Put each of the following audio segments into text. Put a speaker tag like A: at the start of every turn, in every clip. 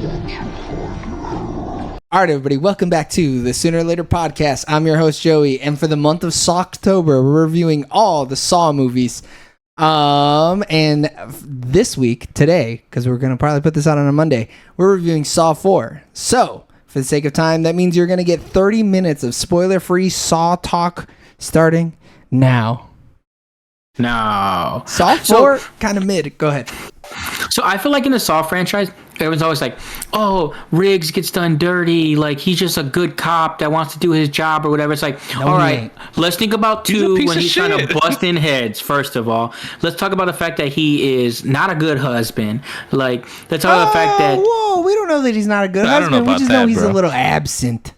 A: All right, everybody, welcome back to the Sooner or Later podcast. I'm your host, Joey, and for the month of Sawctober, we're reviewing all the Saw movies. And this week, today, because we're going to probably put this out on a Monday, we're reviewing Saw 4. So, for the sake of time, that means you're going to get 30 minutes of spoiler-free Saw talk starting now.
B: No.
A: Saw 4, kind of mid. Go ahead.
B: So I feel like in the Saw franchise, everyone's always like, oh, Riggs gets done dirty. Like, he's just a good cop that wants to do his job or whatever. It's like,
A: No,
B: all
A: he
B: right,
A: ain't.
B: let's think about
C: He's a
B: 2
C: piece
B: when
C: of
B: he's trying
C: shit.
B: to bust in heads, first of all. Let's talk about the fact that he is not a good husband. Like, let's talk about the fact that...
A: Whoa, we don't know that he's not a good
C: I don't know
A: husband. We
C: about
A: just know
C: that,
A: he's a
C: bro.
A: little absent.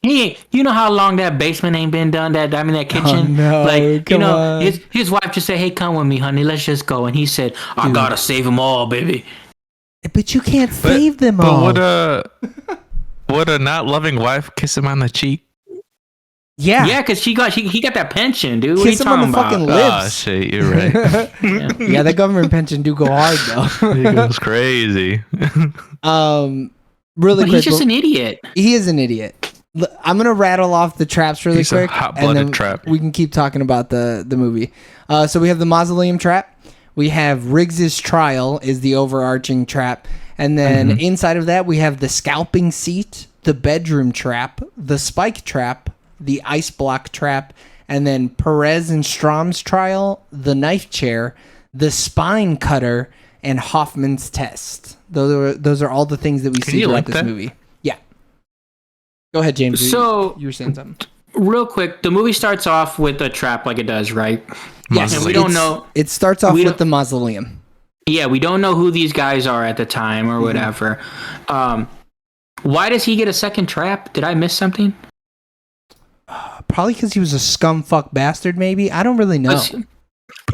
B: You know how long that basement ain't been done? That kitchen.
A: Oh, no,
B: like
A: come on.
B: his wife just said, "Hey, come with me, honey. Let's just go." And he said, "I gotta save them all, baby."
A: But you can't save them all.
C: But would a not loving wife kiss him on the cheek?
B: Yeah, because he got that pension, dude. What are you
A: Kiss him on
B: talking
A: the
B: about?
A: fucking
C: Oh
A: lips.
C: shit, you're right.
A: Yeah, the government pension do go hard though.
C: He goes crazy.
A: Really
B: But
A: quick.
B: he's just an idiot.
A: He is an idiot. I'm gonna rattle off the traps really
C: He's a
A: quick,
C: hot-blooded
A: and then
C: trap.
A: we can keep talking about the movie. So we have the mausoleum trap. We have Riggs's trial is the overarching trap, and then inside of that we have the scalping seat, the bedroom trap, the spike trap, the ice block trap, and then Perez and Strom's trial, the knife chair, the spine cutter, and Hoffman's test. Those are all the things that we see
C: you
A: throughout
C: like
A: this
C: that?
A: movie. Yeah. Go ahead, James.
B: So-
A: you were saying something.
B: Real quick, the movie starts off with a trap like it does, right?
A: Yes,
B: And we
C: Mausoleum.
B: don't know.
A: It starts off
B: we
A: with
B: don't-
A: the mausoleum.
B: Yeah, we don't know who these guys are at the time or whatever. Why does he get a second trap? Did I miss something?
A: Probably because he was a scumfuck bastard. Maybe I don't really know.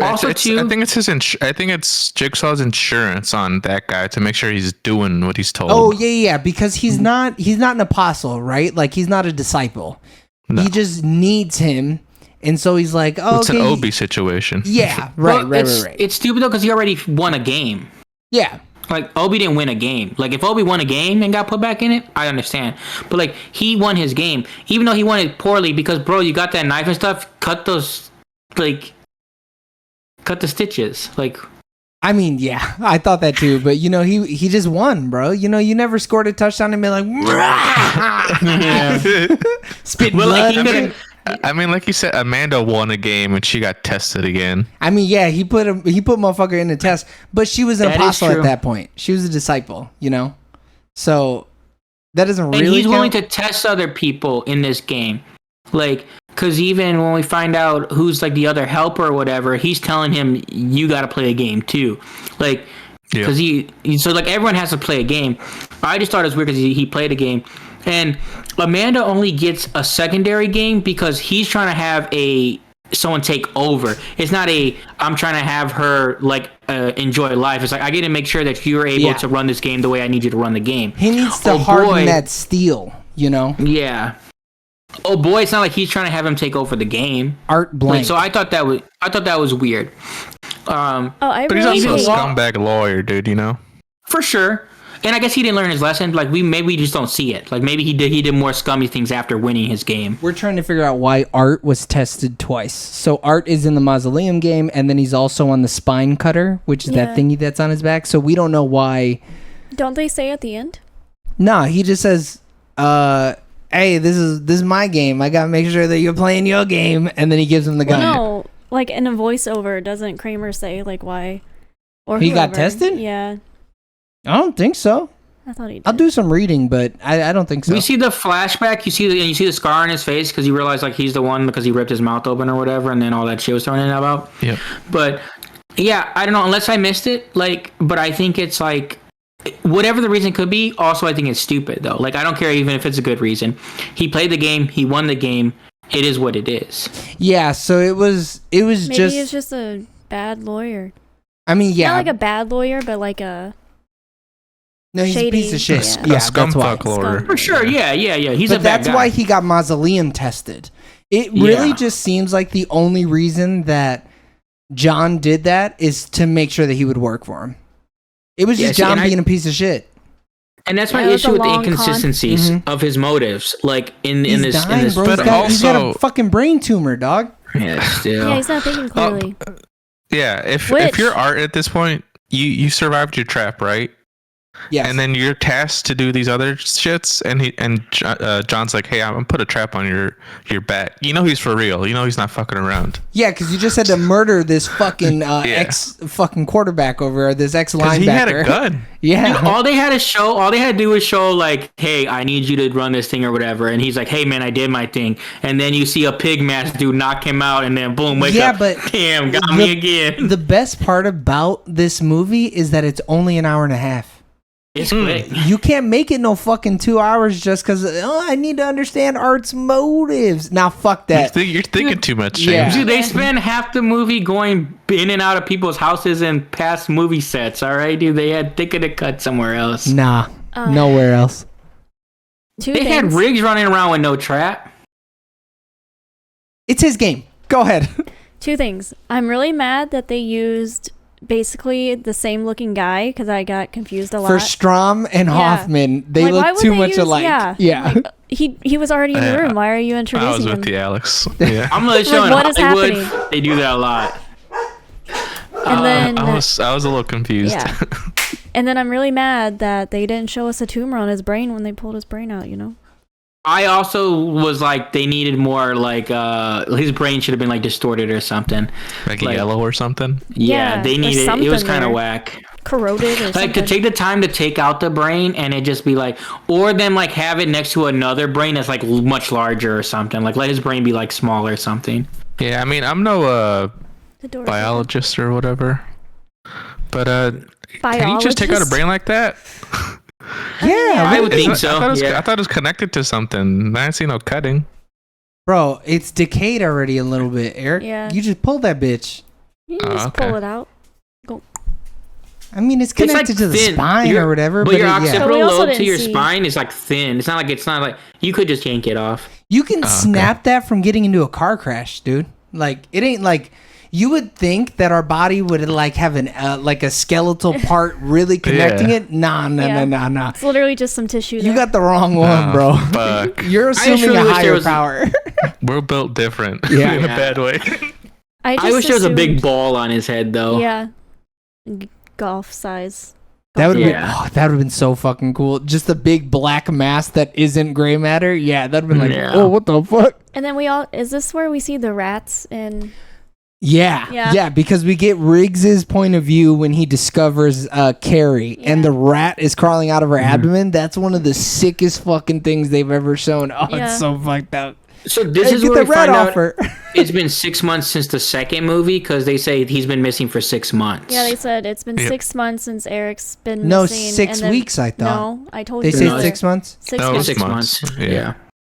B: Also,
C: I
B: too.
C: think it's I think it's Jigsaw's insurance on that guy to make sure he's doing what he's told.
A: Oh yeah, because he's not an apostle, right? Like he's not a disciple.
C: No.
A: He just needs him, and so he's like, oh,
C: It's
A: okay.
C: an Obi situation.
A: Yeah,
B: Well,
A: right.
B: It's stupid though because he already won a game.
A: Yeah,
B: Like, Obi didn't win a game. Like, if Obi won a game and got put back in it, I understand. But, like, he won his game. Even though he won it poorly because, bro, you got that knife and stuff, cut the stitches. Like,
A: I mean, yeah, I thought that too. But you know, he just won, bro. You know, you never scored a touchdown and be like, spit
B: well, like,
A: blood.
B: he could've-
C: I mean, like you said, Amanda won a game and she got tested again.
A: I mean, yeah, he put motherfucker in the test, but she was an
B: That is
A: apostle at
B: true.
A: that point. She was a disciple, you know. So that doesn't
B: and
A: really
B: he's willing
A: count.
B: to test other people in this game. Like, because even when we find out who's, like, the other helper or whatever, he's telling him, you got to play a game, too. Like,
C: Yeah.
B: because so, like, everyone has to play a game. I just thought it was weird because he played a game. And Amanda only gets a secondary game because he's trying to have someone take over. It's not I'm trying to have her, like, enjoy life. It's like, I get to make sure that you're able to run this game the way I need you to run the game.
A: He needs to harden that steel, you know.
B: Yeah. Oh boy, it's not like he's trying to have him take over the game.
A: Art blank.
B: Like, so I thought that was weird.
D: I
C: But he's
D: really
C: also a
D: hate.
C: scumbag lawyer, dude, you know?
B: For sure. And I guess he didn't learn his lesson. Like, maybe we just don't see it. Like, maybe he did more scummy things after winning his game.
A: We're trying to figure out why Art was tested twice. So Art is in the mausoleum game, and then he's also on the spine cutter, which is that
D: Yeah.
A: thingy that's on his back. So we don't know why.
D: Don't they say at the end?
A: Nah, he just says, "Hey, this is my game. I gotta make sure that you're playing your game," and then he gives him the gun.
D: No, like in a voiceover, doesn't Kramer say like why? Or
A: He got
D: whoever.
A: tested?
D: Yeah,
A: I don't think so.
D: I thought he did.
A: I'll do some reading, but I don't think so.
B: We see the flashback. You see the scar on his face because you realize, like, he's the one because he ripped his mouth open or whatever, and then all that shit was thrown in about.
C: Yep.
B: But yeah, I don't know, unless I missed it. Like, but I think it's like, whatever the reason could be. Also, I think it's stupid though. Like, I don't care even if it's a good reason. He played the game. He won the game. It is what it is.
A: Yeah, so it was
D: Maybe
A: just.
D: he's just a bad lawyer.
A: I mean, yeah.
D: Not like a bad lawyer, but like a
A: No, he's a
D: shady,
A: piece of shit.
D: yeah.
A: Yeah,
C: A
A: that's why.
C: scumfuck lawyer.
B: For sure, yeah. He's a
A: But
B: bad
A: that's
B: guy.
A: why he got mausoleum tested. It really
B: Yeah.
A: just seems like the only reason that John did that is to make sure that he would work for him. It was
B: Yeah,
A: just
B: see,
A: John
B: and
A: being a piece of shit.
B: And that's my
D: Yeah, it was
B: issue
D: a
B: with the
D: long con.
B: inconsistencies of his motives. Like in
A: He's
B: this,
A: dying,
B: in this.
A: bro.
C: But
A: He's got a
C: also-
A: fucking brain tumor, dog.
B: Yeah, still.
D: Yeah, he's not thinking clearly.
C: Yeah, if
D: Which-
C: you're Art at this point, you survived your trap, right?
A: Yes.
C: And then you're tasked to do these other shits, and John's like, "Hey, I'm gonna put a trap on your back." You know he's for real. You know he's not fucking around.
A: Yeah, because you just had to murder this fucking ex fucking quarterback over there, this ex linebacker.
C: Because he had a gun.
A: Yeah.
B: Dude, all they had to do was show like, hey, I need you to run this thing or whatever. And he's like, hey man, I did my thing. And then you see a pig mask dude knock him out, and then boom, wake up.
A: but
B: Damn, got me again.
A: The best part about this movie is that it's only an hour and a half.
B: It's quick.
A: You can't make it no fucking 2 hours just because I need to understand Art's motives. Now fuck that.
C: You're thinking too much, James.
A: Yeah.
B: Dude, they spend half the movie going in and out of people's houses and past movie sets. All right, dude, they could have cut somewhere else.
A: Nah, nowhere else.
B: They had Riggs running around with no trap.
A: It's his game. Go ahead.
D: 2 things. I'm really mad that they used basically the same looking guy because I got confused a lot.
A: For Strom and
D: Yeah.
A: Hoffman, they
D: Like, why
A: look
D: would
A: too
D: they
A: much
D: use-
A: alike. Yeah.
D: Like, he was already in the room. Why are you introducing
C: I was
D: him?
C: with you, Alex. Yeah.
B: I'm gonna show in
D: what is
B: Hollywood.
D: happening?
B: They do that a lot.
D: And then
C: I was a little confused.
D: yeah. And then I'm really mad that they didn't show us a tumor on his brain when they pulled his brain out, you know?
B: I also was like, they needed more like his brain should have been like distorted or something.
C: like
B: like-
C: yellow or something.
B: Yeah, they
D: or
B: needed. It was
D: something
B: kind of
D: there.
B: whack.
D: Corroded or
B: Like
D: something.
B: to take the time to take out the brain and it just be like, or then like have it next to another brain that's like much larger or something. Like let his brain be like smaller or something.
C: Yeah, I mean, I'm no
D: The door-
C: biologist or whatever, but can you just take out a
D: Biologist?
C: brain like that?
A: Yeah,
B: I would
C: Is
B: think
C: it-
B: so.
C: I
B: Yeah.
C: thought it was connected to something. I didn't see no cutting.
A: bro, it's decayed already a little bit, Eric.
D: Yeah.
A: You just pull that bitch.
D: You
C: Oh,
D: just
C: okay.
D: pull it out.
A: I mean, it's
B: It's, like,
A: connected to the
B: thin.
A: spine
B: Your-
A: or whatever,
B: But
A: but
B: your
A: yeah.
D: But we
B: occipital
D: also
B: lobe to
D: didn't
B: your
D: see-
B: spine is like thin. It's not like you could just yank it off.
A: You can
C: okay.
A: snap that from getting into a car crash, dude. Like it ain't like you would think that our body would like have an like a skeletal part really connecting
C: Yeah.
A: it. Nah.
D: It's literally just some tissue
A: You
D: there.
A: got the wrong one,
C: Oh,
A: bro.
C: fuck.
A: You're assuming
B: really
A: a
B: wish there
A: higher
B: was-
A: power.
C: We're built different
A: Yeah.
C: in a
B: Yeah.
C: bad way.
D: I
B: I wish there was a big
D: assumed-
B: ball on his head though.
D: Yeah. Golf size.
A: That would have
B: Yeah.
A: been that would have been so fucking cool. Just a big black mass that isn't gray matter. Yeah, that'd have been like,
B: Yeah.
A: oh, what the fuck?
D: And then is this where we see the rats in
A: Yeah,
D: Yeah.
A: yeah, because we get Riggs's point of view when he discovers Carrie, and the rat is crawling out of her abdomen. That's one of the sickest fucking things they've ever shown. Oh,
D: Yeah.
A: it's so fucked up.
B: So this
A: Hey,
B: is
A: get
B: where
A: the
B: we
A: rat
B: find
A: off
B: out
A: her.
B: it's been 6 months since the second movie because they say he's been missing for 6 months.
D: Yeah, they said it's been
C: Yep.
D: 6 months since Eric's been
A: No,
D: missing.
A: 6
D: and then-
A: weeks, I thought.
D: No, I told
A: They
D: you.
A: say
B: No,
D: earlier.
A: 6 months.
D: 6
C: No,
D: months.
B: 6
C: months.
B: months.
C: Yeah.
B: Yeah.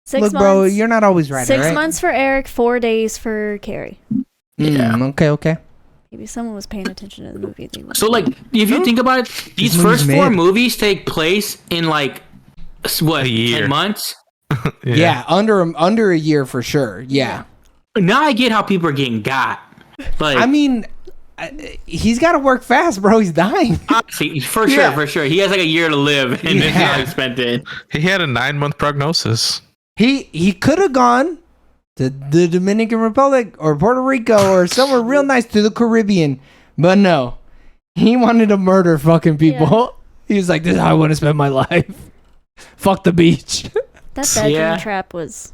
D: 6
A: Look,
D: months.
A: bro, you're not always right.
D: 6
A: all right?
D: months for Eric, 4 days for Carrie.
B: Yeah.
A: Okay.
D: Maybe someone was paying attention to the movie. They would-
B: So like, if you think about it, these
A: movie's
B: first 4
A: mid.
B: movies take place in like what
C: A year.
B: 10 months.
A: Yeah, under a year for sure. Yeah.
B: Now I get how people are getting got. Like,
A: I mean, he's got to work fast, bro. He's dying.
B: honestly, for
A: Yeah.
B: sure. He has like a year to live, and this is
A: Yeah.
B: how he spent it.
C: He had a 9-month prognosis.
A: He could have gone to the Dominican Republic or Puerto Rico or somewhere real nice to the Caribbean, but no, he wanted to murder fucking people. He was like, "This is how I want to spend my life." Fuck the beach.
D: that bedroom
B: Yeah.
D: trap was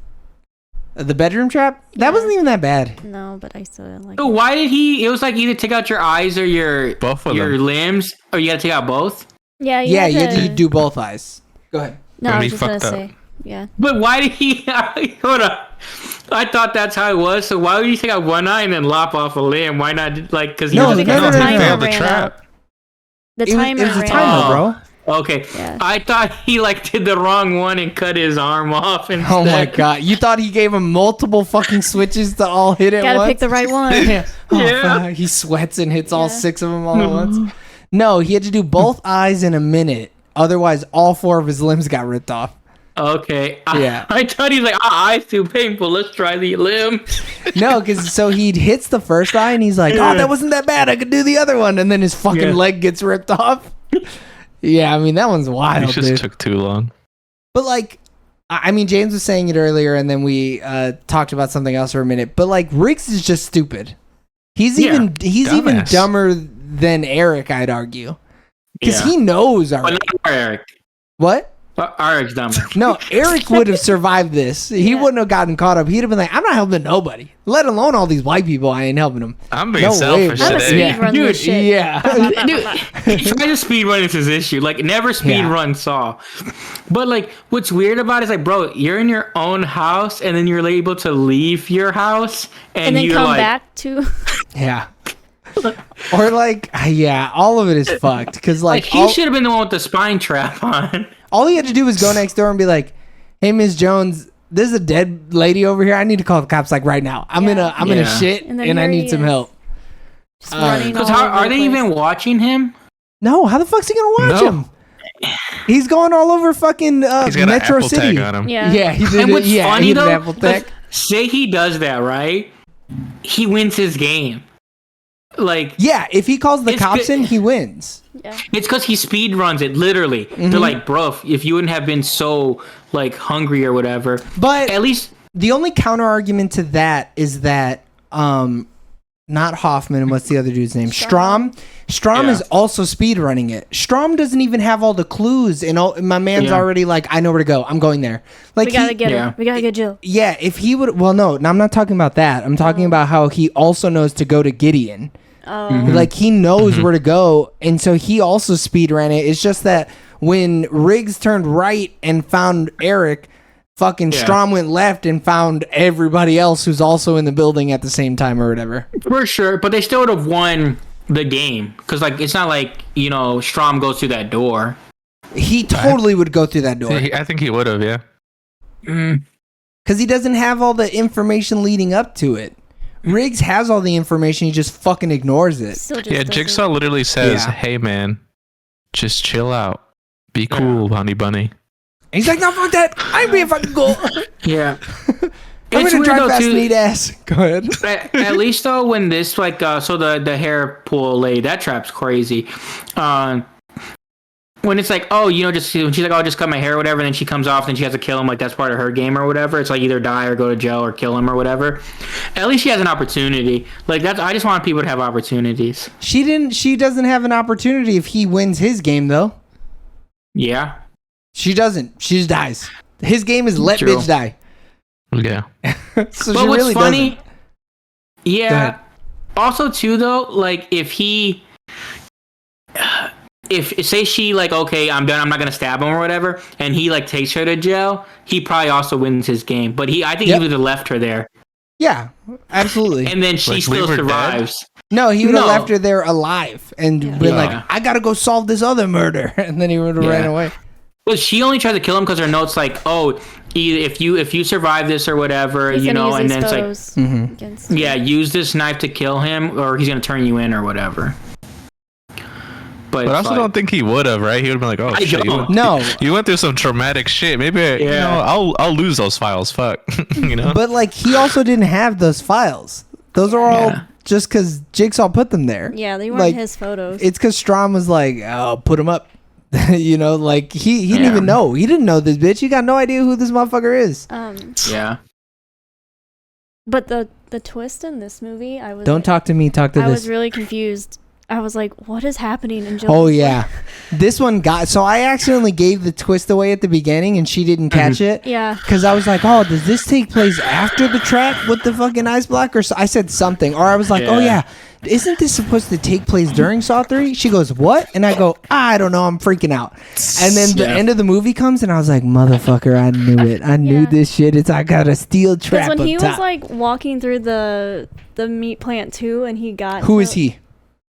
A: The bedroom trap? That
D: Yeah.
A: wasn't even that bad.
D: no, but I still didn't like.
B: So
D: it.
B: why did he? It was like either take out your eyes or your
C: Both of
B: your
C: them.
B: limbs, or you got to take out both.
D: Yeah,
A: Yeah,
D: had
A: you had
D: to-
A: to do both eyes. Go ahead.
D: No,
C: When
D: I
C: he
D: was just gonna
C: fucked up.
D: say. Yeah.
B: But why did he? Hold on. I thought that's how it was. So why would you take out one eye and then lop off a limb? Why not like because
A: No,
B: he
D: because
A: no,
D: the
A: no, no,
D: timer
A: no.
C: failed the
D: ran
C: trap.
D: out. The
A: It was,
D: timer
A: it was a
D: ran
A: timer,
D: out.
A: bro.
B: Okay.
D: Yeah.
B: I thought he like did the wrong one and cut his arm off instead.
A: Oh my god! You thought he gave him multiple fucking switches to all hit at
D: Gotta
A: once?
D: pick the right one.
A: Yeah. Oh,
B: Yeah.
A: fuck. He sweats and hits all
D: Yeah.
A: 6 of them all at once. No, he had to do both eyes in a minute. Otherwise, all 4 of his limbs got ripped off.
B: Okay.
A: Yeah.
B: I thought he's like, eye's too painful. Let's try the limb.
A: No, because so he hits the first eye and he's like, "Oh, that wasn't that bad. I could do the other one." And then his fucking
B: Yeah.
A: leg gets ripped off. Yeah, I mean that one's
C: It
A: wild,
C: just
A: dude.
C: took too long.
A: But like, I mean, James was saying it earlier, and then we talked about something else for a minute. But like, Riggs is just stupid. He's even
C: dumbass.
A: dumber than Eric, I'd argue, because
B: Yeah.
A: he knows
B: But
A: already.
B: not Eric.
A: What?
B: Eric's dumber.
A: No, Eric would have survived this. He wouldn't have gotten caught up. He'd have been like, I'm not helping nobody, let alone all these white people. I ain't helping them.
C: I'm being
A: No way,
C: selfish
A: bro.
D: I'm a
C: today.
D: speed run
B: Dude,
D: this shit.
A: Yeah.
B: Dude, trying to speed run is his issue. Like, never speed
A: Yeah.
B: run Saw. But like, what's weird about it is like, bro, you're in your own house, and then you're able to leave your house,
D: And then
B: you're
D: come
B: like,
D: back to.
A: Yeah. Or like, yeah, all of it is fucked. Because
B: like
A: like,
B: he should have been the one with the spine trap on.
A: all he had to do was go next door and be like, "Hey, Miss Jones, there's a dead lady over here. I need to call the cops like right now. I'm in a
B: Yeah.
A: shit
D: And
A: and,
D: then
A: I
D: here
A: need
D: he
A: some
D: is.
A: help."
D: Just running
B: Because
D: all
B: how
D: over
B: are
D: the
B: they
D: place.
B: even watching him?
A: No, how the fuck's he gonna watch
C: No.
A: him? He's going all over fucking
C: He's got
A: Metro
C: an Apple
A: City.
C: tag on him.
D: Yeah.
A: Yeah, he did.
B: And what's
A: Yeah,
B: funny
A: he did
B: though,
A: Apple tag.
B: say he does that, right? He wins his game. Like,
A: Yeah, if he calls the
B: It's
A: cops
B: good-
A: in, he wins.
D: Yeah.
B: it's because he speed runs it. Literally,
A: Mm-hmm.
B: they're like, bro, if you wouldn't have been so like hungry or whatever,
A: But
B: at least
A: the only counter argument to that is that not Hoffman, and what's the other dude's name? Strom. Strom
B: Yeah.
A: is also speed running it. Strom doesn't even have all the clues, and all, my man's
B: Yeah.
A: already like, I know where to go. I'm going there. Like
D: We gotta get
B: Yeah.
D: her. We gotta get Jill.
A: yeah, if he would, well, no, I'm not talking about that. I'm talking about how he also knows to go to Gideon.
D: Oh.
A: Like he knows where to go, and so he also speed ran it. It's just that when Riggs turned right and found Eric, fucking
B: Yeah.
A: Strom went left and found everybody else who's also in the building at the same time or whatever.
B: for sure. But they still would have won the game because like it's not like Strom goes through that door.
A: He totally would go through that door
C: I think he would have, yeah.
A: because he doesn't have all the information leading up to it. Riggs has all the information, he just fucking ignores it.
D: Still just
C: Yeah,
D: doesn't-
C: Jigsaw literally says,
A: Yeah.
C: "Hey man, just chill out. Be cool, honey bunny."
A: And he's like, no, fuck that. I ain't being fucking cool.
B: Yeah.
A: I'm
B: It's
A: gonna
B: weird
A: drive
B: though,
A: fast
B: too.
A: and eat ass. Go ahead.
B: At least though, when this like so the hair pull lady, that trap's crazy. When it's like, oh, just when she's like, oh, just cut my hair or whatever, and then she comes off, and she has to kill him, like that's part of her game or whatever. It's like either die or go to jail or kill him or whatever. At least she has an opportunity. Like that's, I just want people to have opportunities.
A: She doesn't have an opportunity if he wins his game though.
B: Yeah.
A: She doesn't. She just dies. His game is let
B: True.
A: bitch die.
C: Yeah.
A: So
B: But
A: she
B: what's
A: really
B: funny,
A: doesn't. Go
B: yeah.
A: ahead.
B: Also, too, though, like if say she like, okay, I'm done, I'm not gonna stab him or whatever, and he like takes her to jail, he probably also wins his game. But I think
A: Yep.
B: he would have left her there,
A: Yeah, absolutely.
B: and then she
C: Like,
B: still
C: leave her
B: survives.
A: No, he would have
B: No.
A: left her there alive and been
B: Yeah.
A: like, I gotta go solve this other murder, and then he would have ran away.
B: Well, she only tried to kill him because her note's like, oh, if you survive this or whatever,
D: He's gonna use
B: and
D: his
B: then it's like,
D: photos
A: Mm-hmm.
D: against
B: yeah, use this knife to kill him, or he's gonna turn you in or whatever. But
C: But I also don't think he would have, right? He would have been like, "Oh
B: I
C: shit,
B: don't.
A: No,
C: you went through some traumatic shit. Maybe I'll lose those files. Fuck,
A: but like he also didn't have those files. Those are all
B: Yeah.
A: just because Jigsaw put them there.
D: Yeah, they weren't
A: Like,
D: his photos.
A: It's because Strom was like, oh, put him up. Like he didn't
B: Yeah.
A: even know. He didn't know this bitch. He got no idea who this motherfucker is.
B: Yeah.
D: But the twist in this movie, I was
A: Don't talk to me. Talk to
D: I
A: this.
D: was really confused. I was like, what is happening? And Jill
A: Oh
D: was
A: yeah, this one got. So I accidentally gave the twist away at the beginning, and she didn't catch it.
D: like, yeah.
A: Because I was like, oh, does this take place after the trap with the fucking ice block? Or I said something. Or I was like, oh
B: Yeah.
A: yeah, isn't this supposed to take place during Saw 3? She goes, what? And I go, I don't know. I'm freaking out. And then the
B: Yeah.
A: end of the movie comes, and I was like, motherfucker, I knew it. I knew
D: Yeah.
A: this shit. I got a steel trap
D: Because when
A: up
D: he
A: top.
D: was like walking through the meat plant too, and he got
A: Who
D: to
A: is he?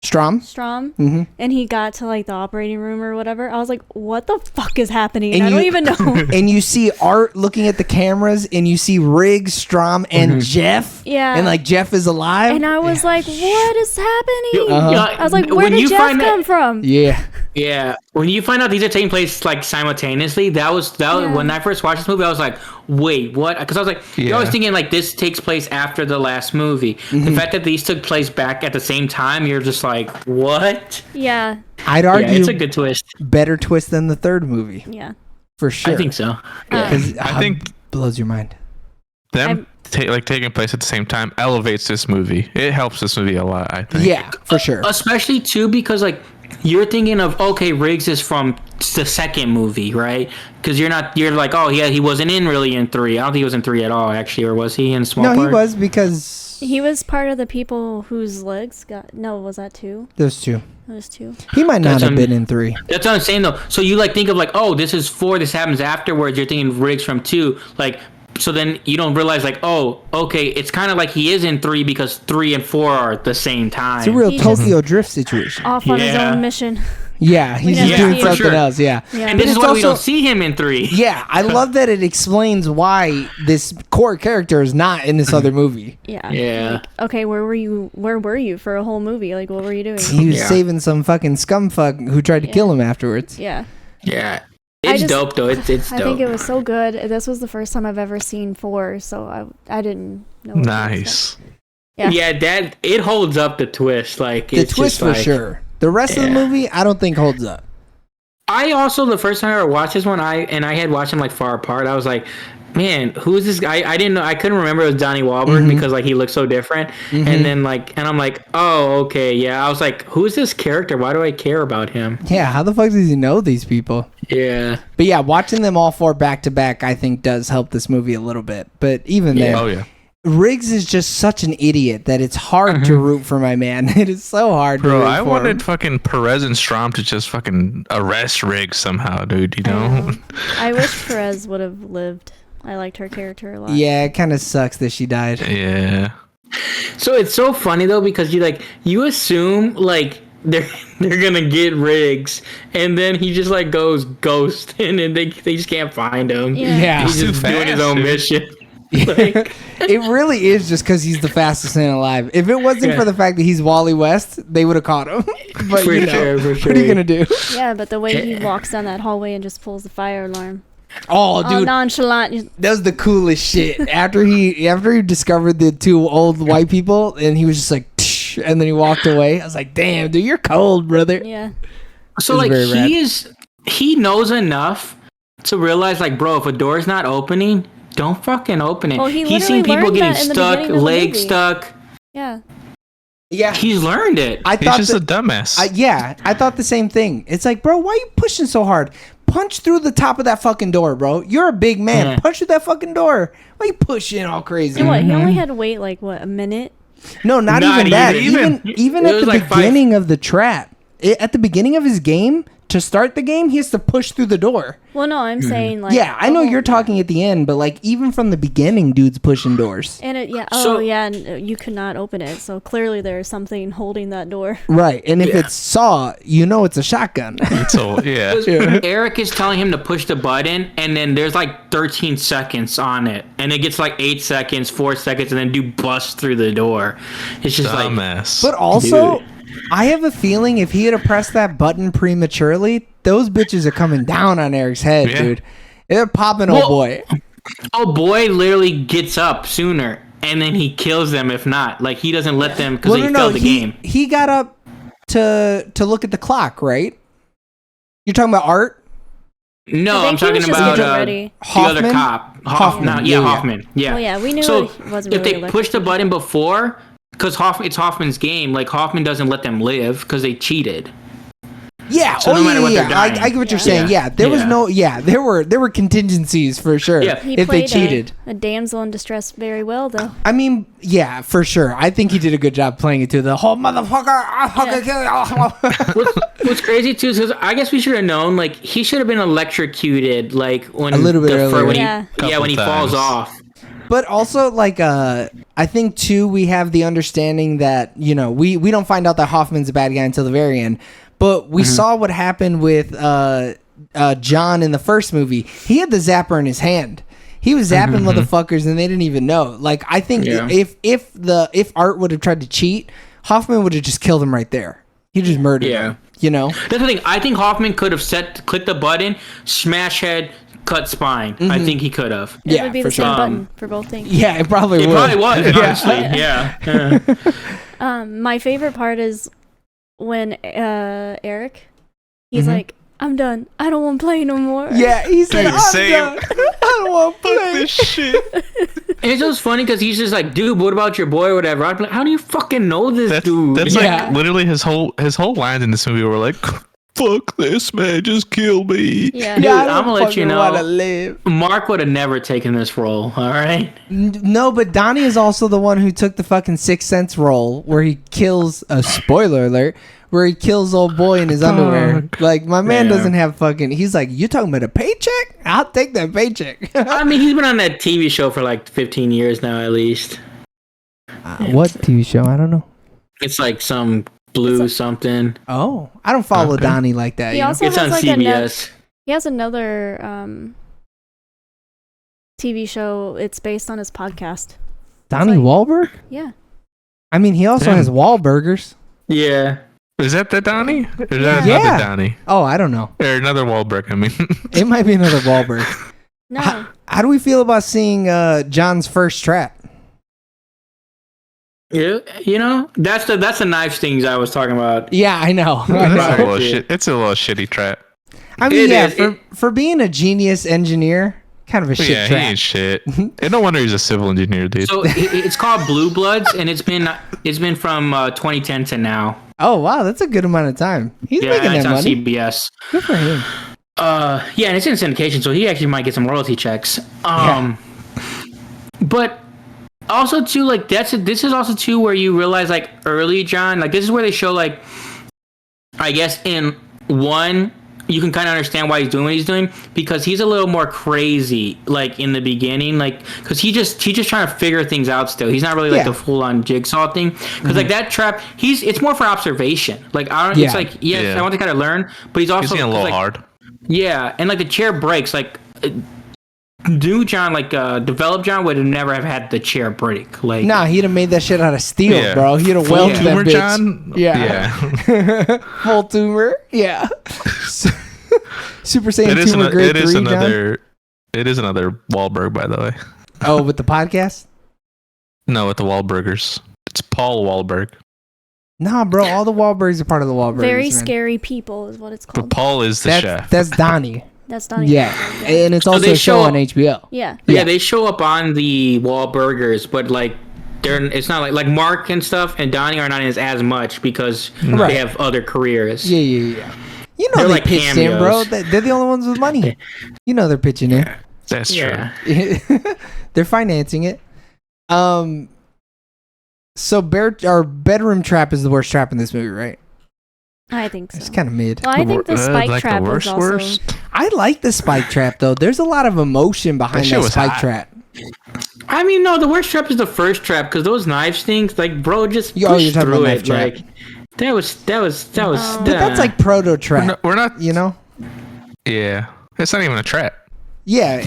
A: Strom?
D: Strom,
A: Mm-hmm.
D: and he got to like the operating room or whatever. I was like, what the fuck is happening?
A: And
D: I don't
A: you-
D: even know.
A: And you see Art looking at the cameras, and you see Riggs, Strom, and Jeff.
D: Yeah.
A: And like Jeff is alive.
D: And I was like, what is happening?
A: Uh-huh.
D: I was like, where did Jeff come from?
A: Yeah.
B: Yeah, when you find out these are taking place like simultaneously, that was when I first watched this movie, I was like, "Wait, what?" Because I was like, "You're always thinking like this takes place after the last movie." The fact that these took place back at the same time, you're just like, "What?"
D: Yeah.
A: I'd argue
B: it's a good twist.
A: better twist than the third movie.
D: Yeah.
A: For sure.
B: I think so.
C: I think
A: blows your mind.
C: them taking place at the same time elevates this movie. It helps this movie a lot, I think.
A: Yeah, for sure.
B: Especially too because like you're thinking of Riggs is from the second movie, right? Because you're like, oh yeah, he wasn't really in 3. I don't think he was in 3 at all, actually, or was he in small part?
A: No, he was because
D: he was part of the people whose legs got. No, was that 2?
A: There's 2.
D: There's 2.
A: He might not have been in 3.
B: That's what I'm saying though. So you like think of like, oh, this is 4. This happens afterwards. You're thinking Riggs from 2, like. So then you don't realize like, oh, okay, it's kind of like he is in 3 because 3 and 4 are at the same time.
A: It's a real Tokyo Drift situation.
D: Off on his own mission.
A: Yeah, he's just doing something else. Yeah.
B: And this is why we don't see him in 3.
A: Yeah, I love that it explains why this core character is not in this other movie.
D: Yeah.
B: Yeah.
D: Like, okay, where were you for a whole movie? Like, what were you doing?
A: He was saving some fucking scumfuck who tried to kill him afterwards.
D: Yeah.
B: Yeah. It's dope though. It's dope.
D: I think it was so good. This was the first time I've ever seen 4, so I didn't know.
C: Nice.
B: Yeah, that it holds up the twist. Like
A: the twist for sure. The rest of the movie, I don't think holds up.
B: I also the first time I ever watched this one, I had watched them like far apart. I was like, man, who is this guy? I didn't know. I couldn't remember it was Donnie Wahlberg because like he looked so different. And then and I'm like, oh, okay, yeah. I was like, who is this character? Why do I care about him?
A: Yeah, how the fuck does he know these people?
B: Yeah.
A: But yeah, watching them all 4 back to back, I think does help this movie a little bit. But even then,
C: Oh yeah.
A: Riggs is just such an idiot that it's hard to root for my man. It is so hard to root
C: I
A: for
C: wanted
A: him.
C: fucking Perez and Strom to just fucking arrest Riggs somehow, dude, you know?
D: I wish Perez would have lived. I liked her character a lot.
A: Yeah, it kind of sucks that she died.
C: Yeah.
B: So it's so funny though because you assume like they're gonna get Riggs and then he just like goes ghost and then they just can't find him.
A: Yeah.
B: He's just doing his own mission. Like,
A: It really is just because he's the fastest man alive. If it wasn't for the fact that he's Wally West, they would have caught him. But
B: For
A: you know,
B: sure, for
A: what are you
B: sure.
A: gonna do?
D: Yeah, but the way he walks down that hallway and just pulls the fire alarm.
A: Oh,
D: All
A: dude,
D: nonchalant.
A: that was the coolest shit. After he discovered the 2 old white people, and he was just like, "Tsh," and then he walked away. I was like, damn, dude, you're cold, brother.
D: Yeah.
B: so
A: It's
B: like
A: very rad.
B: he knows enough to realize like, bro, if a door's not opening, don't fucking open it.
D: Well, he
B: He's seen
D: literally
B: people
D: learned
B: getting
D: that in the
B: stuck,
D: beginning of the
B: legs
D: movie.
B: stuck.
D: Yeah.
A: Yeah,
B: He's learned it.
A: I
C: He's
A: thought
C: just
A: that-
C: a dumbass.
A: I thought the same thing. It's like, bro, why are you pushing so hard? Punch through the top of that fucking door, bro. You're a big man.
B: Yeah.
A: Punch through that fucking door. Why are you pushing all crazy?
D: And what? He only had to wait like a minute.
A: No, not
B: Not
A: even that.
B: even.
A: Even
B: It
A: at
B: was
A: the
B: like
A: beginning of the trap, at the beginning of his game, to start the game, he has to push through the door.
D: Well, no, I'm saying like.
A: Yeah, I know you're talking at the end, but like even from the beginning, dude's pushing doors.
D: And it, yeah.
B: So-
D: Oh, yeah. And you could not open it, so clearly there's something holding that door.
A: Right, and if it's Saw, you know it's a shotgun.
C: So, yeah.
B: Eric is telling him to push the button, and then there's like 13 seconds on it, and it gets like 8 seconds, 4 seconds, and then dude busts through the door. It's just like,
C: Dumbass.
A: But also,
B: Dude.
A: I have a feeling if he had pressed that button prematurely, those bitches are coming down on Eric's head,
C: Yeah.
A: dude. They're popping,
B: Well-
A: old boy.
B: oh boy, literally gets up sooner, and then he kills them if not. Like he doesn't let them because they failed the game.
A: He got up to look at the clock, right? You're talking about Art?
B: No,
D: I
B: I'm
D: think he
B: talking
D: was just
B: about
D: getting ready.
B: the
A: Hoffman?
B: other cop.
A: Hoffman.
B: No,
A: Yeah, yeah.
B: Hoffman. Yeah.
D: Well, yeah, we knew
B: So
D: it wasn't
B: if
D: really
B: they push the
D: electrocuted.
B: button before, because it's Hoffman's game, like Hoffman doesn't let them live because they cheated.
A: Yeah.
B: So
A: oh,
B: no
A: yeah,
B: matter what,
A: yeah.
B: they're dying.
A: I get what you're
D: Yeah.
A: saying. Yeah. There was
B: Yeah.
A: no. Yeah. There were contingencies for sure.
B: Yeah.
D: He
A: If they
D: played
A: cheated.
D: a damsel in distress very well, though.
A: I mean, yeah, for sure. I think he did a good job playing it too. The whole motherfucker, I'll fucking kill you.
B: What's crazy too is 'cause I guess we should have known. Like he should have been electrocuted. Like when
A: A little bit earlier.
B: when
D: Yeah.
B: when he
C: Couple
B: falls
C: times.
B: off.
A: But also, like, I think too, we have the understanding that we don't find out that Hoffman's a bad guy until the very end. But we saw what happened with John in the first movie. He had the zapper in his hand. He was zapping motherfuckers, and they didn't even know. Like, I think
B: Yeah.
A: if Art would have tried to cheat, Hoffman would have just killed him right there. He just murdered
B: Yeah.
A: him, you know?
B: That's the thing. I think Hoffman could have clicked the button, smash head, cut spine. I think he could have.
D: It
A: Yeah,
D: would be
A: for
D: the same
A: sure.
D: button for both things.
A: Yeah, it probably
B: It
A: would.
B: probably was, honestly. Yeah.
D: My favorite part is when Eric, he's
A: Mhm.
D: like, I'm done. I don't want to play no more.
A: Yeah, he said,
C: Dude,
A: I'm
C: same.
A: done. I don't want to play.
C: This shit.
B: And it's just funny because he's just like, dude, what about your boy or whatever? I'd be like, how do you fucking know this dude?
C: That's
A: Yeah.
C: like literally his whole lines in this movie were like, "Fuck this man, just kill me."
D: Yeah.
B: Dude,
A: Yeah, I
B: I'm
A: don't
B: gonna let you
A: fucking
B: know.
A: wanna live.
B: Mark would have never taken this role, all right?
A: No, but Donnie is also the one who took the fucking Sixth Sense role where he kills a spoiler alert where he kills old boy in his underwear. Like my man
B: Yeah.
A: doesn't have fucking. He's like, you talking about a paycheck? I'll take that paycheck.
B: I mean, he's been on that TV show for like 15 years now, at least.
A: What TV show? I don't know.
B: It's like some blue something.
A: Oh, I don't follow
C: Okay.
A: Donnie like that.
D: He
A: you know?
D: also
B: It's on
D: has like
B: CBS.
D: he has another TV show. It's based on his podcast.
A: Donnie
D: like-
A: Wahlberg?
D: Yeah.
A: I mean, he also
C: Damn.
A: has Wahlburgers.
B: Yeah.
C: Is that the Donnie? Or is
D: Yeah.
C: that
A: Yeah.
C: another Donnie?
A: Oh, I don't know.
C: Or another Wahlberg, I mean.
A: It might be another Wahlberg.
D: No.
A: How do we feel about seeing John's first trap?
B: Yeah, you know, that's the knife things I was talking about.
A: Yeah, I know.
C: It's a
B: Right.
C: little shit. It's a little shitty trap.
A: I mean,
B: It
A: yeah,
B: is.
A: for being a genius engineer, kind of a shit
C: Yeah, he
A: trap.
C: ain't shit. And no wonder he's a civil engineer, dude.
B: So it's called Blue Bloods, and it's been from 2010 to now.
A: Oh wow, that's a good amount of time. He's
B: Yeah,
A: making
B: it's
A: that
B: on
A: money.
B: CBS.
A: Good for him.
B: Yeah, and it's in syndication, so he actually might get some royalty checks. But also too, like this is also too where you realize like early John, like this is where they show like, I guess in one you can kind of understand why he's doing what he's doing because he's a little more crazy like in the beginning, like because he's just trying to figure things out still. He's not really like
A: Yeah.
B: the full on jigsaw thing because like that trap, it's more for observation. Like I don't,
A: Yeah.
B: it's like yes,
C: Yeah.
B: I want to kind of learn, but he's also
C: He's getting a little
B: 'cause, like,
C: hard.
B: yeah, and like the chair breaks. Like, new John, like developed John, would have never have had the chair break. Like,
A: Nah, he'd have made that shit out of steel,
C: Yeah.
A: bro. He'd have
C: Full
A: welded that
C: tumor,
A: bitch.
C: John?
A: Yeah. Full tumor. Yeah. Super Saiyan
C: It is,
A: tumor grade 3, John.
C: it is another Wahlberg, by the way.
A: Oh, with the podcast?
C: No, with the Wahlburgers. It's Paul Wahlberg.
A: Nah, bro. All the Wahlbergs are part of the Wahlbergs.
D: Very
A: man.
D: scary people is what it's
C: But
D: called.
C: Paul is the chef.
A: That's Donnie.
D: That's Donnie.
A: Yeah. And it's
B: So
A: also
B: they
A: a show
B: show-
A: on HBO.
D: Yeah.
B: yeah, they show up on the Wahlburgers, but like. It's not like Mark and stuff and Donnie are not in as much because
A: Right.
B: they have other careers.
A: Yeah. You know
B: They're
A: they
B: like
A: pitched in, bro.
B: cameos.
A: They're the only ones with money. You know they're pitching in.
C: That's true.
B: Yeah.
A: They're financing it. So bedroom trap is the worst trap in this movie, right?
D: I think so.
A: It's kind of mid.
D: Well, I think the spike
C: like
D: trap
C: the
D: was
C: worst,
D: also.
A: I like the spike trap though. There's a lot of emotion behind
C: shit
A: that
C: was
A: spike
C: hot.
A: trap.
B: I mean, no, the worst trap is the first trap because those knife stings, like, bro, just
A: You're
B: push
A: talking
B: through
A: about knife
B: it.
A: trap.
B: Like, that was.
A: But that's like proto trap.
C: We're not.
A: You know?
C: Yeah. It's not even a trap.
A: Yeah,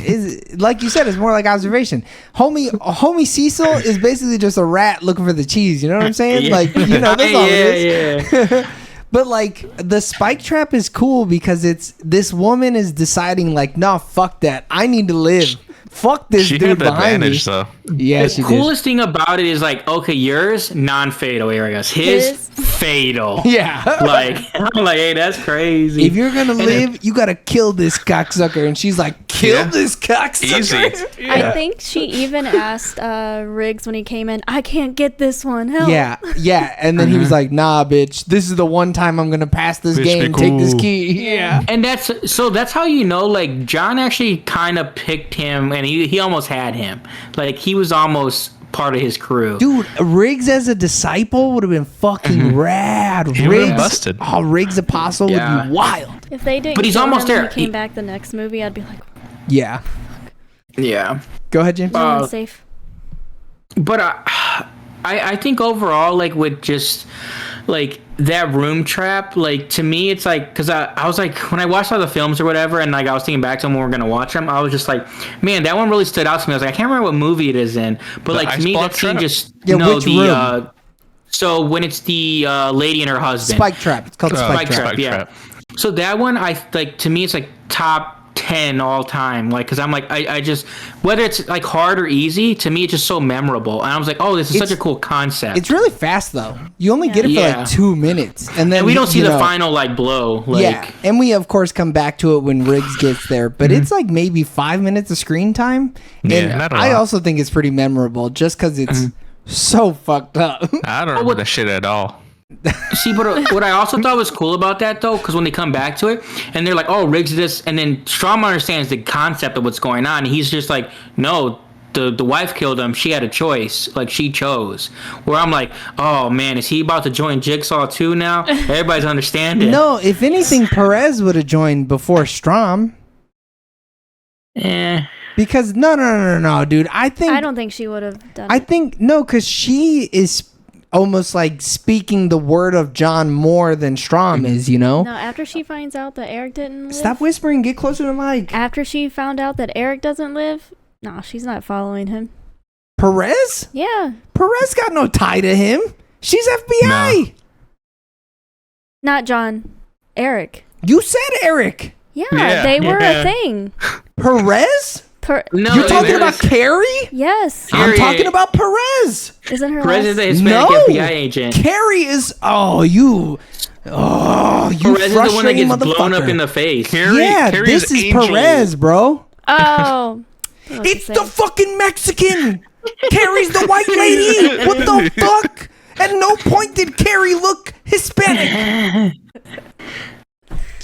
A: like you said, it's more like observation. Homie Cecil is basically just a rat looking for the cheese. You know what I'm saying?
B: Yeah.
A: Like, you know, that's all it is.
B: Yeah.
A: But like the spike trap is cool because it's this woman is deciding like, nah, fuck that. I need to live. Fuck this
C: She
A: dude
C: had the
A: behind me.
C: advantage, though.
A: Yeah,
B: The
A: she did.
B: coolest thing about it is like, okay, yours non-fatal areas, his fatal.
A: Yeah.
B: Like I'm like, hey, that's crazy.
A: If you're gonna live, you gotta kill this cocksucker. And she's like, kill
C: Yeah.
A: this cocksucker.
C: Easy.
D: I think she even asked Riggs when he came in, I can't get this one. Help.
A: Yeah. And then he was like, nah, bitch. This is the one time I'm gonna pass this
C: Bitch,
A: game.
C: be
A: Take this
C: cool.
A: key. Yeah.
B: and that's how you know, like John actually kind of picked him, and he almost had him. Like he was almost part of his crew.
A: Dude, Riggs as a disciple would have been fucking rad.
C: He would've
A: Riggs,
C: busted.
A: Oh, Riggs apostle would
B: Yeah.
A: be wild.
D: If they didn't
B: But he's
D: kill
B: almost
D: him when
B: there.
D: he came
B: He-
D: back the next movie, I'd be like,
A: Yeah.
B: Yeah.
A: Go ahead, James.
D: no
B: Uh,
D: one's safe.
B: But I think overall, like with just like that room trap, like to me, it's like because I was like when I watched all the films or whatever, and like I was thinking back to them when we were gonna watch them, I was just like, man, that one really stood out to me. I was like, I can't remember what movie it is in, but
C: The
B: like to
C: ice
B: me,
C: block
B: that scene
C: trap?
B: just
A: Yeah, which room?
B: So when it's the lady and her husband.
A: Spike Trap. It's called Spike Trap.
C: Spike
B: Yeah.
C: Trap.
B: So that one, I like, to me, it's like top 10 all time. Like, because I'm like, I just, whether it's like hard or easy, to me, it's just so memorable. And I was like, oh, this is such a cool concept.
A: It's really fast though. You only get it for
B: Yeah.
A: like 2 minutes, and then
B: and we don't see
A: you
B: the
A: know,
B: final like blow. Like,
A: Yeah, and we of course come back to it when Riggs gets there, but it's like maybe 5 minutes of screen time.
C: Yeah,
A: And
C: not a
A: I
C: lot.
A: also think it's pretty memorable just because it's so fucked up.
C: I don't remember that shit at all.
B: See, but what I also thought was cool about that, though, because when they come back to it, and they're like, oh, Riggs this, and then Strom understands the concept of what's going on, and he's just like, no, the wife killed him. She had a choice. Like, she chose. Where I'm like, oh, man, is he about to join Jigsaw too now? Everybody's understanding.
A: No, if anything, Perez would have joined before Strom. Because no, dude. I
D: don't think she would have done
A: I
D: it.
A: think no, because she is almost like speaking the word of John more than Strom is, you know?
D: No, after she finds out that Eric didn't live.
A: Stop whispering, get closer to the mic.
D: After she found out that Eric doesn't live, no, she's not following him.
A: Perez?
D: Yeah.
A: Perez got no tie to him. She's FBI.
C: No.
D: Not John. Eric.
A: You said Eric.
D: Yeah, they were a thing.
A: Perez?
B: No,
A: You're talking
B: there
A: about
B: is-
A: Carrie?
D: Yes.
A: I'm
B: Carrie-
A: talking about Perez.
D: Isn't her
B: Perez
D: last-
B: is the Hispanic
A: No.
B: FBI agent.
A: Carrie is. you
B: Perez is the one that
A: frustrating
B: gets blown up
A: motherfucker.
B: in the face.
A: Yeah,
C: Carrie
A: this is
C: Angel.
A: Perez, bro.
D: Oh.
A: It's the fucking Mexican. Carrie's the white lady. What the fuck? At no point did Carrie look Hispanic.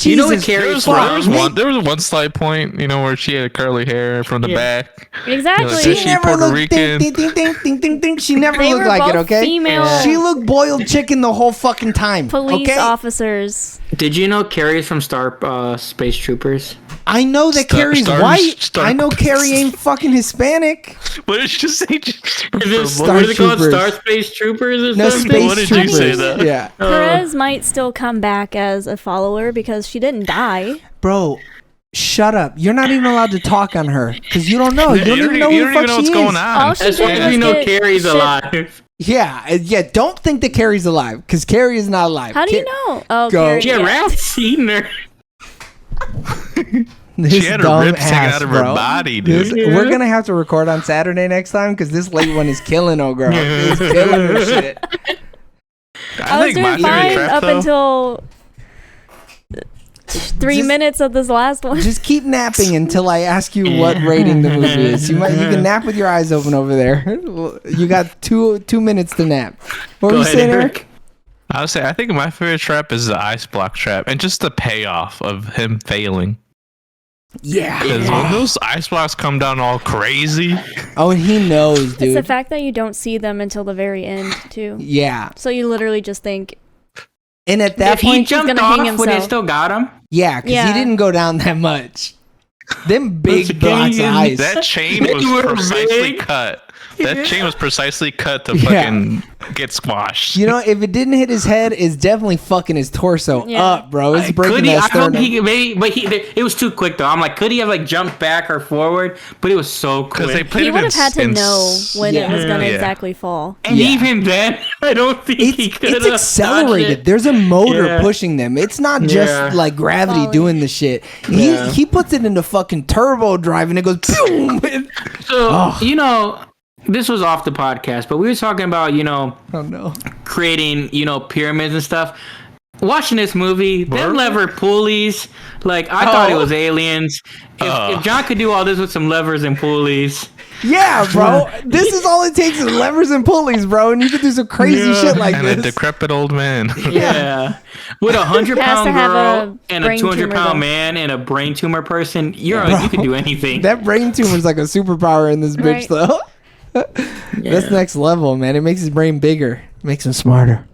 B: You know what
A: Jesus
B: Carrie's
A: fuck.
B: from?
C: There was one slight point, where she had curly hair from the back.
D: Exactly.
C: She
A: She never
C: Puerto
A: looked
C: Rican.
A: ding, ding, ding, ding, ding, ding. She never
D: They
A: looked
D: were
A: like it,
D: both
A: okay?
D: female
A: She looked boiled chicken the whole fucking time.
D: police
A: okay?
D: officers.
B: Did you know Carrie's from Space Troopers?
A: I know that Carrie's white. I know Carrie ain't fucking Hispanic.
C: What did you say?
B: Is it,
A: Star
B: what is it called?
A: Troopers.
B: Star Space Troopers or
A: No,
B: something?
A: Space
C: What did
A: Troopers.
C: you say that?
A: Yeah.
D: Perez might still come back as a follower because she didn't die.
A: Bro, shut up. You're not even allowed to talk on her because you don't know. You don't even know
C: you
A: who
C: don't
A: the fuck
C: even know
A: she
C: what's
A: is.
C: going on.
D: All she
B: As
D: did
B: long as
D: was
B: we know
D: get
B: Carrie's
D: shit-
B: alive.
A: Yeah, don't think that Carrie's alive because Carrie is not alive.
D: How do you know? Oh,
A: Go.
D: Carrie,
B: Yeah,
D: yeah.
B: Ralph's eaten her.
A: This
C: She had her
A: dumb
C: ribs hanging
A: ass,
C: out of her
A: bro.
C: body,
A: This-
C: dude.
A: We're gonna have to record on Saturday next time because this late one is killing old girl. It's killing her shit.
D: I was doing fine up until 3 minutes of this last one.
A: Just keep napping until I ask you what rating the movie is. You can nap with your eyes open over there. You got two minutes to nap. What were
B: Go
A: you
B: ahead,
A: saying, Eric?
B: Eric.
C: I would say I think my favorite trap is the ice block trap, and just the payoff of him failing.
A: Yeah.
C: Because when those ice blocks come down all crazy,
A: Oh, and he knows,
D: It's the
A: dude.
D: fact that you don't see them until the very end, too.
A: Yeah.
D: So you literally just think,
A: And at that
B: If he
A: point,
B: jumped
D: gonna
B: off,
D: hang
B: would it
D: himself.
B: still got him?
A: yeah, because
D: Yeah.
A: he didn't go down that much. Them big blocks of ice.
C: that chain
B: They
C: was
B: were
C: precisely
B: big.
C: cut. That chain was precisely cut to
A: Yeah.
C: fucking get squashed.
A: You know, if it didn't hit his head, it's definitely fucking his torso
D: Yeah.
A: up, bro. It's
B: Could
A: breaking
B: he? I
A: that
B: hope
A: sternum.
B: he maybe, but it was too quick though. I'm like, could he have like jumped back or forward? But it was so
C: Because they
B: quick.
C: played
D: he
C: it
D: would have had to
C: in
D: know when it was going to
C: Yeah.
D: exactly fall.
B: And
A: Yeah.
B: even then, I don't think he could
A: It's
B: have
A: accelerated. There's a motor
B: Yeah.
A: pushing them. It's not
B: Yeah.
A: just like gravity
D: Falling.
A: doing the shit.
B: Yeah.
A: He puts it into fucking turbo drive and it goes boom.
B: So
A: Oh.
B: this was off the podcast, but we were talking about
A: Oh no.
B: creating pyramids and stuff. Watching this movie, them lever pulleys, like I thought it was aliens. If John could do all this with some levers and pulleys,
A: Yeah, bro. This is all it takes is levers and pulleys, bro, and you can do some crazy shit like
C: and a
A: this.
C: decrepit old man.
B: yeah, with a 100-pound
D: to have
B: girl
D: a
B: and a
D: brain
B: 200-pound
D: tumor,
B: man and a brain tumor person, you can do anything.
A: That brain tumor is like a superpower in this bitch,
D: Right.
A: though. That's next level, man. It makes his brain bigger, makes him smarter.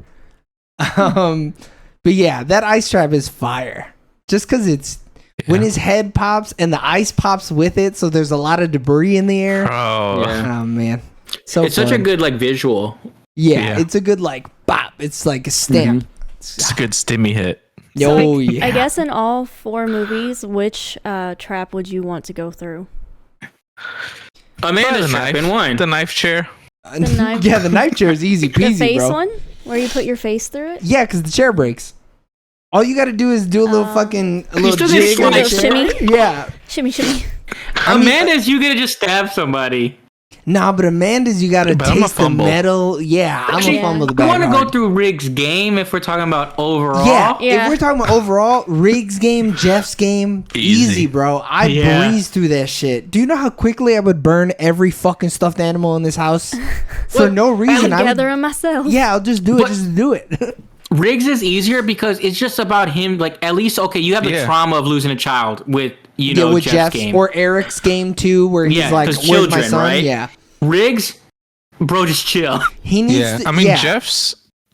A: But yeah, that ice trap is fire. Just because it's when his head pops and the ice pops with it, so there's a lot of debris in the air.
C: Oh,
B: Yeah.
A: Oh man, so
B: It's such a
A: fun.
B: good like visual.
A: Yeah, it's a good like bop. It's like a stamp.
C: it's a good stimmy hit.
A: Oh yeah.
D: I guess in all 4 movies, which trap would you want to go through?
B: Amanda's
C: The
B: trap
C: knife,
B: in one.
C: the knife chair.
D: The knife-
A: Yeah, the knife chair is easy
D: The
A: peasy,
D: face
A: bro.
D: one? Where you put your face through it?
A: Yeah, because the chair breaks. All you got to do is do a little a little
B: still
A: jig.
B: get
A: on the
B: sliced.
A: chair.
D: Shimmy.
A: Yeah.
D: Shimmy, shimmy.
B: Amanda's, you gonna just stab somebody.
A: Nah, but Amanda's, you got to
C: But I'm a
A: taste the
C: fumble.
A: metal. Yeah, I'm
B: Actually,
A: a fumble the
B: I
A: bag
B: want to
A: hard.
B: go through Riggs' game if we're talking about overall.
A: Yeah,
D: Yeah.
A: if we're talking about overall, Riggs' game, Jeff's game, easy, bro. I breezed through that shit. Do you know how quickly I would burn every fucking stuffed animal in this house for no reason?
D: I gather them myself.
A: Yeah, I'll just do it. Just to do it.
B: Riggs is easier because it's just about him. Like, at least, okay, you have the trauma of losing a child with,
A: with
B: Jeff's game.
A: or Eric's game too, where he's like,
B: 'cause
A: "Where's
B: children,
A: my son?"
B: right?
A: Yeah,
B: Riggs, bro, just chill.
A: he needs.
C: Yeah,
A: to,
C: I mean
A: yeah.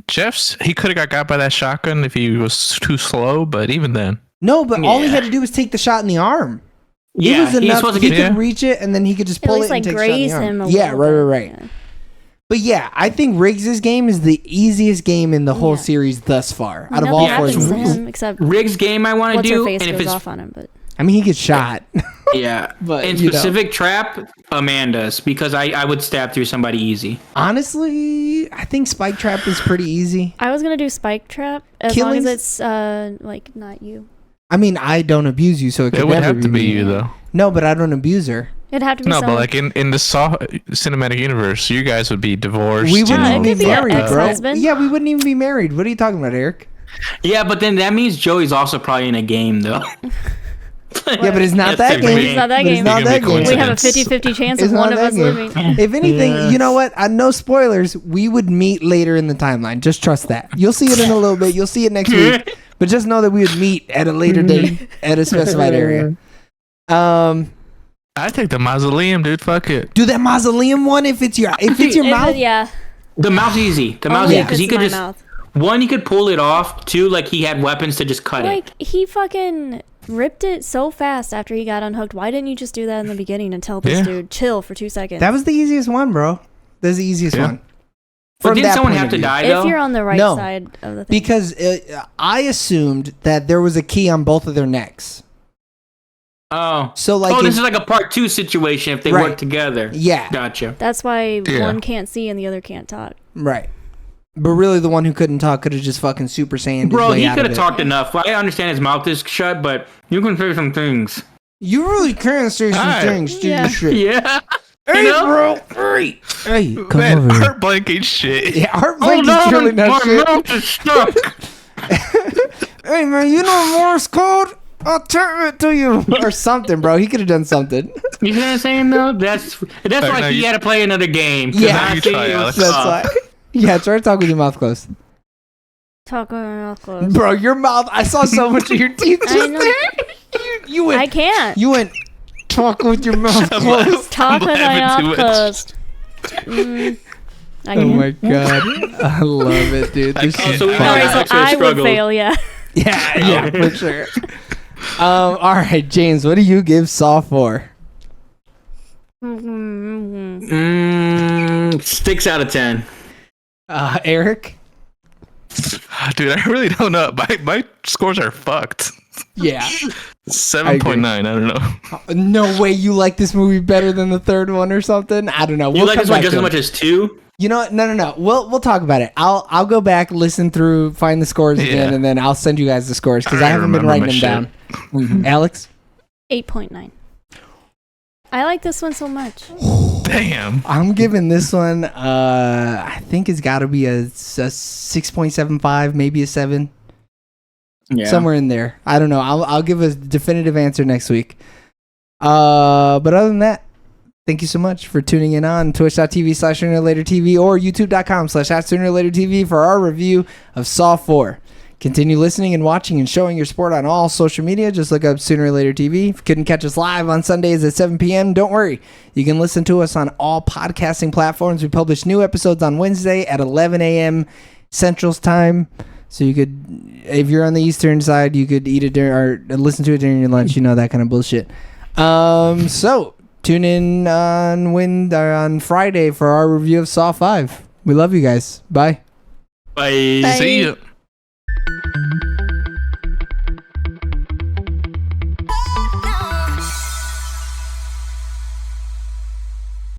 C: Jeff's he could have got by that shotgun if he was too slow, but even then.
A: No, but all he
B: Yeah.
A: had to do was take the shot in the arm.
B: Yeah,
A: it was
B: he's
A: enough.
B: supposed to
A: He
B: get.
A: could reach it, and then he could just
D: At
A: pull
D: least
A: it and
D: like
A: take a shot in
D: graze
A: the arm.
D: him a
A: Yeah,
D: little
A: right.
D: bit. Yeah.
A: But yeah, I think Riggs' game is the easiest game in the whole
D: Yeah.
A: series thus far. Out of
D: Nothing
A: all four
D: happens to
A: movies.
D: him except
B: Riggs' game I want to
D: what's her
B: do,
D: face
B: and if
D: goes
B: it's
D: off on him. But
A: I mean, he gets shot.
B: yeah,
A: But,
B: in
A: you know.
B: specific trap, Amanda's because I would stab through somebody easy.
A: Honestly, I think Spike Trap is pretty easy.
D: I was gonna do Spike Trap as long as it's like not you.
A: I mean, I don't abuse you, so it could
C: It would
A: never
C: have to be
A: me.
C: you though.
A: No, but I don't abuse her.
D: It'd have to be
C: No,
D: someone.
C: but like in the Saw cinematic universe, you guys would be divorced.
A: We
C: you
A: wouldn't
C: know.
D: it
A: even be
D: could be an
A: married, bro.
D: ex-husband.
A: Yeah, we wouldn't even be married. What are you talking about, Eric?
B: Yeah, but then that means Joey's also probably in a game though.
A: Yeah, but it's not
B: That's
A: that
B: the
A: game.
B: game.
D: It's not that
A: But it's
D: game.
A: not
C: It can
A: that
C: be
A: game.
D: We have a
C: coincidence.
D: 50-50 chance
A: It's
D: of one
A: not
D: of
A: that
D: us
A: game.
D: living.
A: If anything,
B: Yeah.
A: you know what? No spoilers. We would meet later in the timeline. Just trust that. You'll see it in a little bit. You'll see it next week. But just know that we would meet at a later date at a specified area.
C: I take the mausoleum, dude. Fuck it.
A: Do that mausoleum one if it's your mouth.
D: Yeah.
B: The mouth's easy. The mouth's
D: Only
B: easy
D: if
B: because he
D: it's
B: could
D: my
B: just
D: mouth.
B: one, he could pull it off. Two, like he had weapons to just cut it.
D: Like he fucking ripped it so fast after he got unhooked. Why didn't you just do that in the beginning and tell this
C: Yeah.
D: dude chill for 2 seconds?
A: That was the easiest one, bro. That's the easiest
C: Yeah.
A: one.
B: But
A: From
B: didn't
A: that
B: someone
A: point
B: have
A: of
B: to
A: view.
B: die though?
D: if you're on the right
A: No.
D: side of the thing.
A: Because I assumed that there was a key on both of their necks.
B: Oh.
A: So like,
B: This is like a part 2 situation if they
A: Right.
B: work together.
A: yeah,
B: Gotcha.
D: That's why
C: Yeah.
D: one can't see and the other can't talk.
A: right. But really, the one who couldn't talk could have just fucking Super Saiyan.
B: Bro, he
A: could
B: could have talked enough. I understand his mouth is shut, but you can say some things.
A: You really can say some
C: Alright.
A: things, dude.
D: Yeah.
A: Shit.
B: Yeah.
A: Hey,
B: You know?
A: bro. Hey, hey, come
C: Man,
A: over here.
C: Art Blank ain't shit.
A: Yeah, Art
B: Hold
A: Blank is
B: on,
A: really not
B: my
A: shit.
B: mouth is stuck.
A: Hey, man, you know Morse code? I'll turn it to you. Or something, bro. He could have done something.
B: You see what I'm saying though? That's why
C: no,
B: he
C: you-
B: had to play another game. 'cause
A: Yeah.
B: I
C: You
B: see
C: try,
B: it was
C: Alex.
A: That's
B: tough.
A: why. Yeah, try to talk with your mouth closed.
D: Talk with my mouth closed.
A: Bro, your mouth, I saw so much of your teeth
D: I
A: just
D: know.
A: there. You went,
D: I can't.
A: you went, talk with your mouth closed.
D: Talk with my
C: laughing
D: mouth
C: too much.
D: closed. I
A: Oh
D: can't.
A: my god. I love it, dude. This
C: can't.
A: is
B: So we
A: fun.
B: might
D: Alright, so
B: actually
D: I would
B: struggled.
D: fail, yeah.
A: Yeah, for sure. All right, James, what do you give Saw 4?
B: 6 out of 10.
A: Eric?
C: Dude, I really don't know. My scores are fucked.
A: Yeah.
C: 7.9. I don't know.
A: No way you like this movie better than the third one or something. I don't know.
B: You
A: We'll
B: like
A: come
B: this one
A: back
B: just
A: to
B: as
A: it.
B: much as 2?
A: You know what? No. We'll talk about it. I'll go back, listen through, find the scores again,
C: Yeah.
A: and then I'll send you guys the scores because I
C: I
A: haven't been
C: remember
A: writing them
C: my
A: down. Alex?
D: 8.9. I like this one so much.
C: Damn.
A: I'm giving this one. I think it's got to be a 6.75, maybe a 7,
B: Yeah.
A: somewhere in there. I don't know. I'll give a definitive answer next week. But other than that, thank you so much for tuning in on twitch.tv/SoonerLaterTV or youtube.com/SoonerLaterTV for our review of Saw 4. Continue listening and watching and showing your support on all social media. Just look up Sooner or Later TV. If you couldn't catch us live on Sundays at 7 p.m., don't worry. You can listen to us on all podcasting platforms. We publish new episodes on Wednesday at 11 a.m. Central's time. So you could, if you're on the Eastern side, you could eat it during, or listen to it during your lunch. You know, that kind of bullshit. So tune in on Friday for our review of Saw 5. We love you guys. Bye.
B: Bye.
D: Bye.
C: See ya.